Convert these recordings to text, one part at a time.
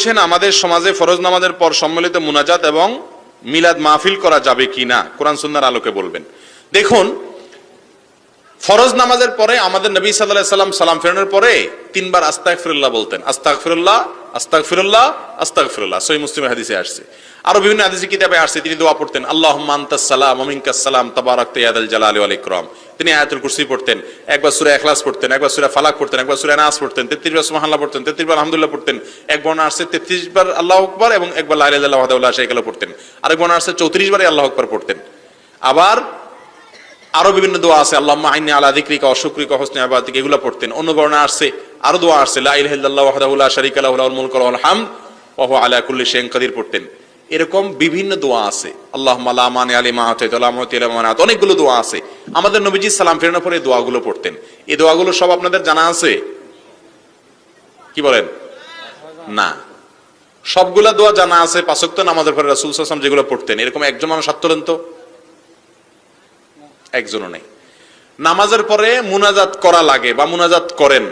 বলছেন আমাদের সমাজে ফরজ নামাজের পর সম্মিলিত মুনাজাত এবং মিলাদ মাহফিল করা যাবে কিনা, কোরআন সুন্নাহর আলোকে বলবেন। দেখুন, ফরজ নামাজের পরে আমাদের নবী সাল্লাল্লাহু আলাইহি সাল্লাম সালাম ফেরানোর পরে 3 বার আস্তাগফিরুল্লাহ বলতেন। আস্তাগফিরুল্লাহ, আস্তাগফিরুল্লাহ, আস্তাগফিরুল্লাহ, সহিহ মুসলিমের হাদিসে আসছে। আরো বিভিন্ন হাদিসে কিতাবে আসছে তিনি দোয়া পড়তেন, আল্লাহুম্মা আনতাস সালাম ওয়া মিনকাস সালাম তাবারাকতা ইয়া যাল জালালি ওয়াল ইকরাম। তিনি আয়াতুল কুরসি পড়তেন, একবার সূরা ইখলাস পড়তেন, একবার সূরা ফালাক পড়তেন, একবার সূরা নাস পড়তেন, 33 বার সুবহানাল্লাহ পড়তেন, 33 বার আলহামদুলিল্লাহ পড়তেন। এক বর্ণনা আসছে 33 বার আল্লাহু আকবার এবং একবার লা ইলাহা ইল্লাল্লাহু ওয়াহদাহু লা শারীকা লাহু পড়তেন। আরেক বর্ণনা আসছে 34 বারই আল্লাহু আকবার পড়তেন। আবার আরো বিভিন্ন দোয়া আছে, আল্লাহুম্মা আইন্নি আলা যিকরিকা ওয়া শুকরিকা ওয়া হুসনি ইবাদাতিকা, এগুলো পড়তেন। অন্য বর্ণনা আসছে আরো দোয়া আসছে, লা ইলাহা ইল্লাল্লাহু ওয়াহদাহু লা শারীকা লাহু লাহুল মুলকু ওয়া লাহুল হামদ ওয়া হুয়া আলা কুল্লি শাইইন কাদির পড়তেন। এরকম বিভিন্ন দোয়া আছে, আল্লাহুম্মা লা মানিআ লিমা আতাইতা ওয়া লা মুতিআ লিমা মানাত, অনেকগুলো দোয়া আছে। আমাদের নবীজি সালাম ফেরানোর পরে দোয়াগুলো পড়তেন। এই দোয়াগুলো সব আপনাদের জানা আছে? কি বলেন? না, সবগুলা দোয়া জানা আছে। 5 ওয়াক্ত নামাজের পরে রাসূল সাল্লাল্লাহু আলাইহি ওয়াসাল্লাম যেগুলো পড়তেন, এরকম একজন মানুষ হাত তোলেন তো? একজনও নেই। নামাজের পরে মুনাজাত করা লাগে বা মুনাজাত করেন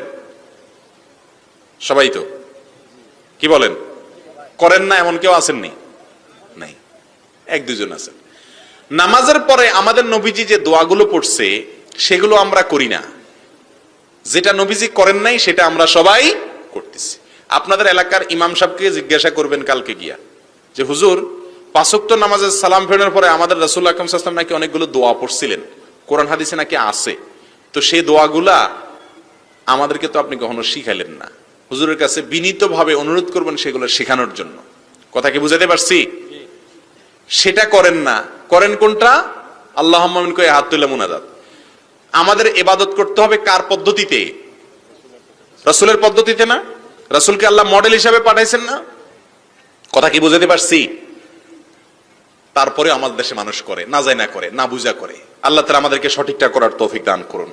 সবাই তো? কি বলেন? করেন না এমন কেউ আসেননি? নাই, 1-2 জন আছেন। নামাজের পরে আমাদের নবীজি যে দোয়াগুলো পড়ছে সেগুলো আমরা করি না। যেটা নবীজি করেন নাই সেটা আমরা সবাই করতেছি। আপনাদের এলাকার ইমাম সাহেবকে জিজ্ঞাসা করবেন কালকে গিয়া যে হুজুর 5 ওয়াক্ত নামাজের সালাম ফেরানোর পরে আমাদের রাসূল আকরাম সাল্লাল্লাহু আলাইহি ওয়াসাল্লাম নাকি অনেকগুলো দোয়া পড়ছিলেন, কোরআন হাদিসে নাকি আছে, তো সেই দোয়াগুলা আমাদেরকে তো আপনি কখনো শিখাইলেন না। হুজুরের কাছে বিনীতভাবে অনুরোধ করবেন সেগুলো শেখানোর জন্য। কথা কি বুঝাতে পারছি? সেটা করেন না। করেন কোনটা? আল্লাহুম্মা মিন কয়ে হাত তুলে মুনাজাত। আমাদের ইবাদত করতে হবে কার পদ্ধতিতে? রাসূলের পদ্ধতিতে না? রাসূলকে আল্লাহ মডেল হিসেবে পাঠাইছেন না? কথা কি বুঝাতে পারছি? তারপরে আমাদের দেশে মানুষ করে, না যায় না করে, না বুঝা করে। আল্লাহ তাআলা আমাদেরকে সঠিকটা করার তৌফিক দান করুন।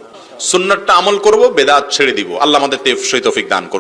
সুন্নাতটা আমল করব, বেদাত ছেড়ে দিব। আল্লাহ আমাদের তৌফিক দান করুন।